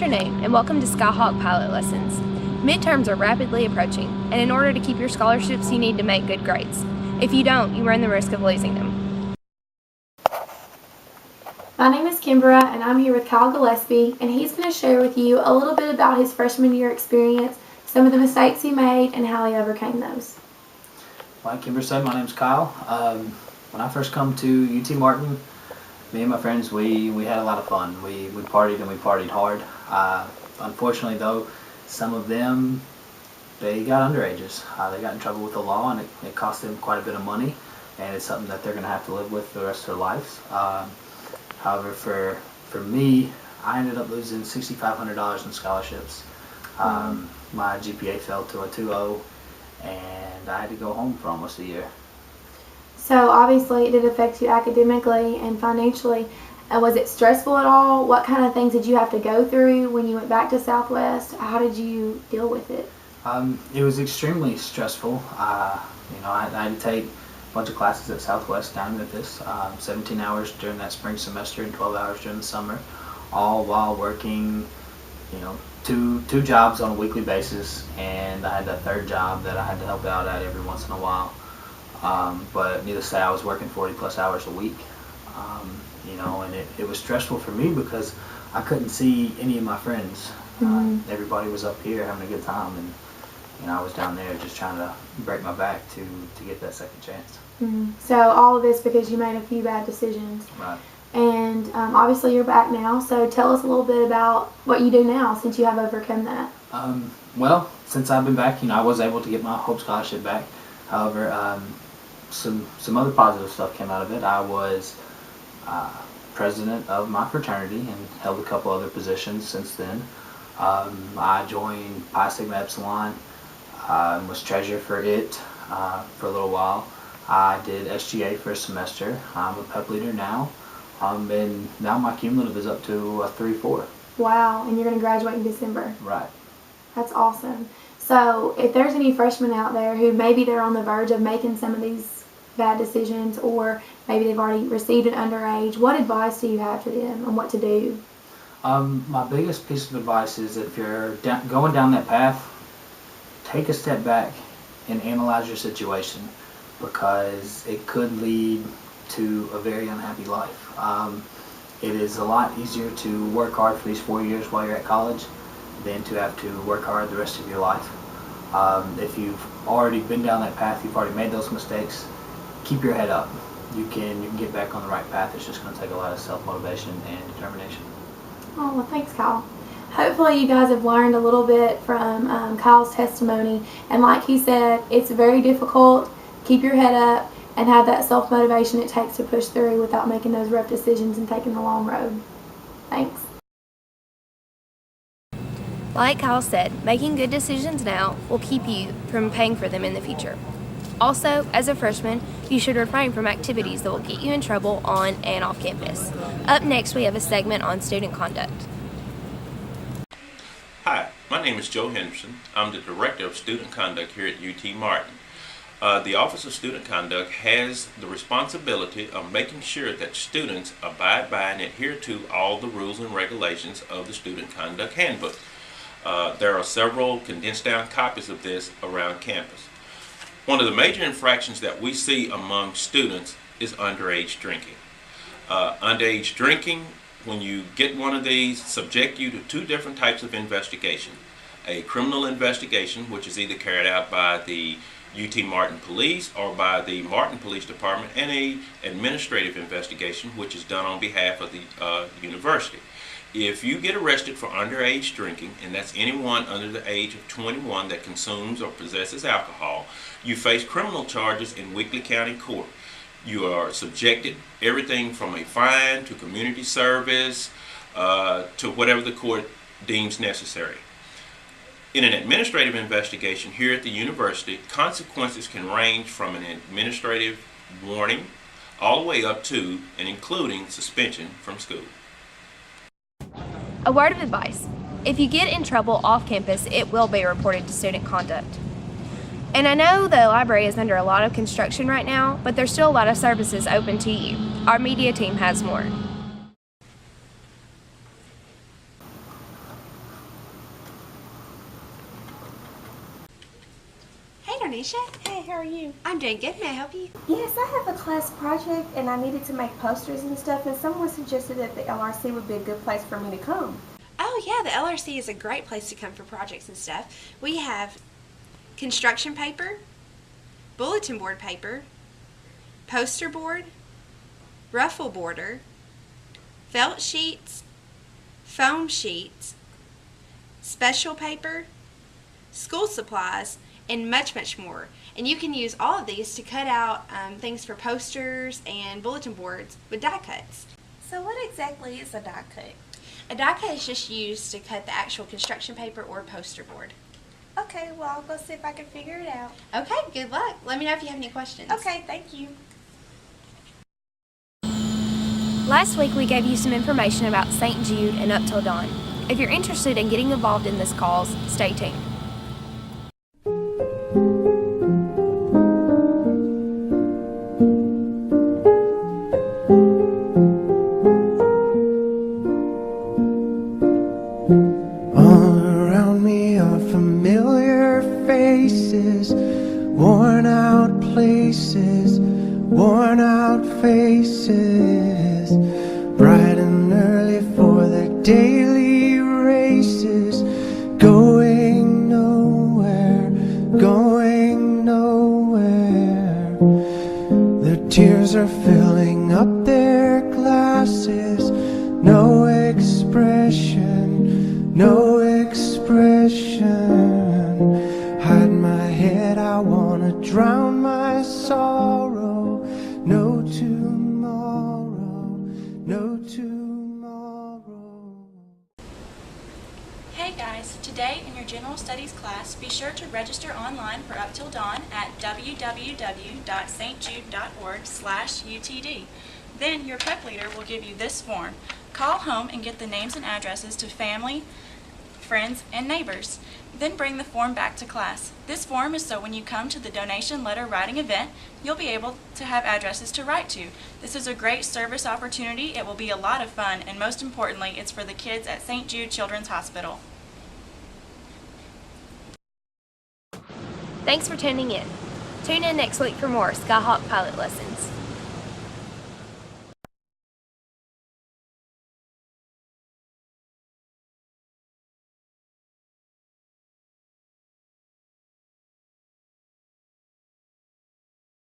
afternoon and welcome to Skyhawk Pilot Lessons. Midterms are rapidly approaching, and in order to keep your scholarships, you need to make good grades. If you don't, you run the risk of losing them. My name is Kimbra, and I'm here with Kyle Gillespie, and he's going to share with you a little bit about his freshman year experience, some of the mistakes he made, and how he overcame those. Like Kimbra said, my name's Kyle. When I first come to UT Martin, me and my friends, we had a lot of fun. We partied and we partied hard. Unfortunately, though, some of them, they got underages. They got in trouble with the law, and it cost them quite a bit of money, and it's something that they're going to have to live with the rest of their lives. However, for me, I ended up losing $6,500 in scholarships. My GPA fell to a 2.0, and I had to go home for almost a year. So obviously it did affect you academically and financially. Was it stressful at all? What kind of things did you have to go through when you went back to Southwest? How did you deal with it? It was extremely stressful. I had to take a bunch of classes at Southwest down in Memphis, 17 hours during that spring semester and 12 hours during the summer, all while working, two jobs on a weekly basis, and I had that third job that I had to help out at every once in a while. But needless to say, I was working 40 plus hours a week, and it was stressful for me because I couldn't see any of my friends. Everybody was up here having a good time, and I was down there just trying to break my back to get that second chance. So all of this because you made a few bad decisions. Right. And obviously you're back now, so tell us a little bit about what you do now since you have overcome that. Well, since I've been back, I was able to get my Hope Scholarship back. However, some other positive stuff came out of it. I was president of my fraternity and held a couple other positions since then. I joined Pi Sigma Epsilon, was treasurer for it for a little while. I did SGA for a semester. I'm a PEP leader now, and now my cumulative is up to a 3.4. Wow, and you're going to graduate in December. Right. That's awesome. So if there's any freshmen out there who maybe they're on the verge of making some of these bad decisions, or maybe they've already received an underage, what advice do you have for them on what to do? My biggest piece of advice is if you're going down that path, take a step back and analyze your situation, because it could lead to a very unhappy life. It is a lot easier to work hard for these 4 years while you're at college than to have to work hard the rest of your life. If you've already been down that path, you've already made those mistakes, keep your head up. You can get back on the right path. It's just going to take a lot of self-motivation and determination. Oh, well, thanks, Kyle. Hopefully you guys have learned a little bit from Kyle's testimony, and like he said, it's very difficult. Keep your head up and have that self-motivation it takes to push through without making those rough decisions and taking the long road. Thanks. Like Kyle said, making good decisions now will keep you from paying for them in the future. Also, as a freshman, you should refrain from activities that will get you in trouble on and off campus. Up next, we have a segment on student conduct. Hi, my name is Joe Henderson. I'm the Director of Student Conduct here at UT Martin. The Office of Student Conduct has the responsibility of making sure that students abide by and adhere to all the rules and regulations of the Student Conduct Handbook. There are several condensed down copies of this around campus. One of the major infractions that we see among students is underage drinking. Underage drinking, when you get one of these, subject you to two different types of investigation. A criminal investigation, which is either carried out by the UT Martin Police or by the Martin Police Department, and an administrative investigation, which is done on behalf of the university. If you get arrested for underage drinking, and that's anyone under the age of 21 that consumes or possesses alcohol, you face criminal charges in Weakley County Court. You are subjected everything from a fine to community service to whatever the court deems necessary. In an administrative investigation here at the university, consequences can range from an administrative warning all the way up to and including suspension from school. A word of advice: if you get in trouble off campus, it will be reported to student conduct. And I know the library is under a lot of construction right now, but there's still a lot of services open to you. Our media team has more. Anisha. Hey, how are you? I'm doing good. May I help you? Yes, I have a class project and I needed to make posters and stuff, and someone suggested that the LRC would be a good place for me to come. Oh, yeah, the LRC is a great place to come for projects and stuff. We have construction paper, bulletin board paper, poster board, ruffle border, felt sheets, foam sheets, special paper, school supplies, and much, much more. And you can use all of these to cut out things for posters and bulletin boards with die cuts. So what exactly is a die cut? A die cut is just used to cut the actual construction paper or poster board. Okay, well, I'll go see if I can figure it out. Okay, good luck. Let me know if you have any questions. Okay, thank you. Last week we gave you some information about St. Jude and Up Till Dawn. If you're interested in getting involved in this cause, stay tuned. All around me are familiar faces, worn out places, worn out faces, bright and early for their daily races, going nowhere, going nowhere. Their tears are filling up their glasses, no expression, no expression. Hide my head, I wanna drown my sorrow. No tomorrow, no tomorrow. Hey guys, today in your General Studies class, be sure to register online for Up Till Dawn at www.stjude.org/UTD. Then your prep leader will give you this form. Call home and get the names and addresses to family, friends, and neighbors. Then bring the form back to class. This form is so when you come to the donation letter writing event, you'll be able to have addresses to write to. This is a great service opportunity. It will be a lot of fun, and most importantly, it's for the kids at St. Jude Children's Hospital. Thanks for tuning in. Tune in next week for more Skyhawk pilot lessons.